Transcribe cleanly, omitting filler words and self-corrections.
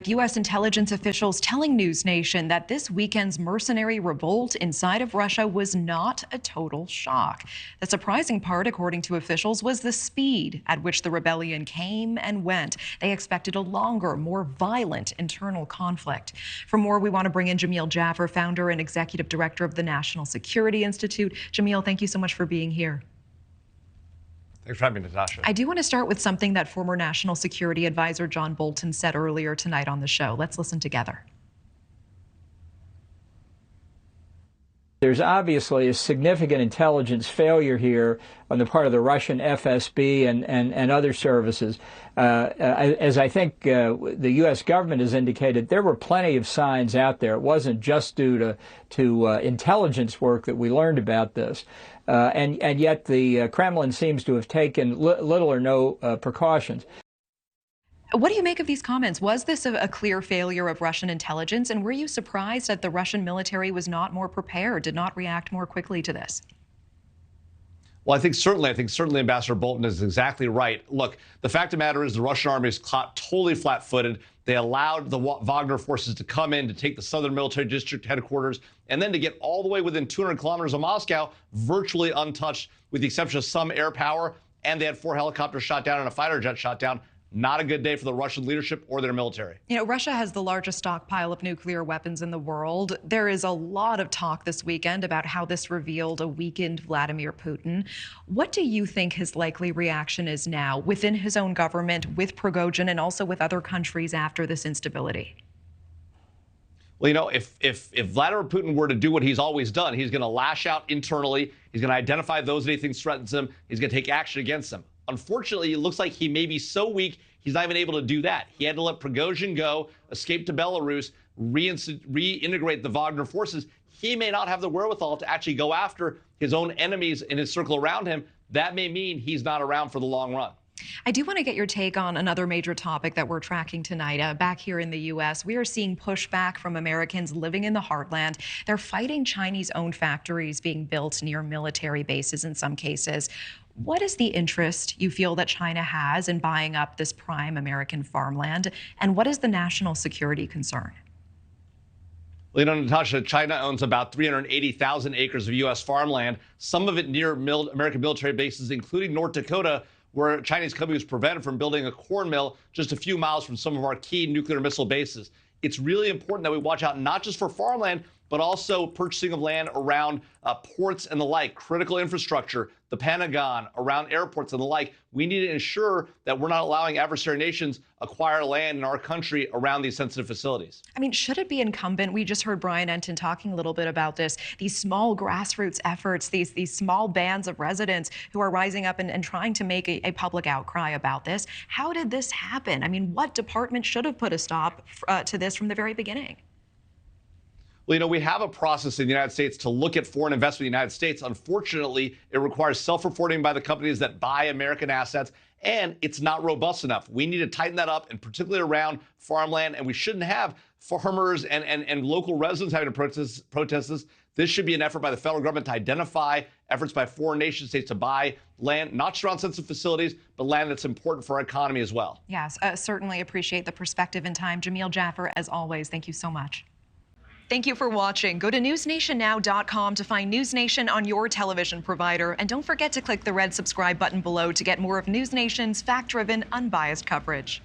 U.S. intelligence officials telling NewsNation that this weekend's mercenary revolt inside of Russia was not a total shock. The surprising part, according to officials, was the speed at which the rebellion came and went. They expected a longer, more violent internal conflict. For more, we want to bring in Jamil Jaffer, founder and executive director of the National Security Institute. Jamil, thank you so much for being here. Thanks for having me, Natasha. I do want to start with something that former National Security Advisor John Bolton said earlier tonight on the show. Let's listen together. There's obviously a significant intelligence failure here on the part of the Russian FSB and other services. As I think the U.S. government has indicated, there were plenty of signs out there. It wasn't just due to intelligence work that we learned about this. And yet the Kremlin seems to have taken little or no precautions. What do you make of these comments? Was this a clear failure of Russian intelligence? And were you surprised that the Russian military was not more prepared, did not react more quickly to this? Well, I think certainly Ambassador Bolton is exactly right. Look, the fact of the matter is the Russian army is caught totally flat-footed. They allowed the Wagner forces to come in to take the southern military district headquarters and then to get all the way within 200 kilometers of Moscow, virtually untouched, with the exception of some air power. And they had 4 helicopters shot down and a fighter jet shot down. Not a good day for the Russian leadership or their military. You know, Russia has the largest stockpile of nuclear weapons in the world. There is a lot of talk this weekend about how this revealed a weakened Vladimir Putin. What do you think his likely reaction is now within his own government, with Prigozhin, and also with other countries after this instability? Well, you know, if Vladimir Putin were to do what he's always done, he's going to lash out internally. He's going to identify those that he thinks threatens him. He's going to take action against them. Unfortunately, it looks like he may be so weak, he's not even able to do that. He had to let Prigozhin go, escape to Belarus, reintegrate the Wagner forces. He may not have the wherewithal to actually go after his own enemies in his circle around him. That may mean he's not around for the long run. I do want to get your take on another major topic that we're tracking tonight. Back here in the U.S., we are seeing pushback from Americans living in the heartland. They're fighting Chinese-owned factories being built near military bases in some cases. What is the interest you feel that China has in buying up this prime American farmland? And what is the national security concern? Well, you know, Natasha, China owns about 380,000 acres of U.S. farmland, some of it near American military bases, including North Dakota, where a Chinese company was prevented from building a corn mill just a few miles from some of our key nuclear missile bases. It's really important that we watch out not just for farmland, but also purchasing of land around ports and the like, critical infrastructure, the Pentagon, around airports and the like. We need to ensure that we're not allowing adversary nations acquire land in our country around these sensitive facilities. I mean, should it be incumbent? We just heard Brian Enton talking a little bit about this, these small grassroots efforts, these small bands of residents who are rising up and trying to make a public outcry about this. How did this happen? I mean, what department should have put a stop to this from the very beginning? Well, you know, we have a process in the United States to look at foreign investment in the United States. Unfortunately, it requires self-reporting by the companies that buy American assets, and it's not robust enough. We need to tighten that up, and particularly around farmland, and we shouldn't have farmers and local residents having to protest this. This should be an effort by the federal government to identify efforts by foreign nation states to buy land, not just around sensitive facilities, but land that's important for our economy as well. Yes, certainly appreciate the perspective and time. Jamil Jaffer, as always, thank you so much. Thank you for watching. Go to newsnationnow.com to find NewsNation on your television provider. And don't forget to click the red subscribe button below to get more of NewsNation's fact-driven, unbiased coverage.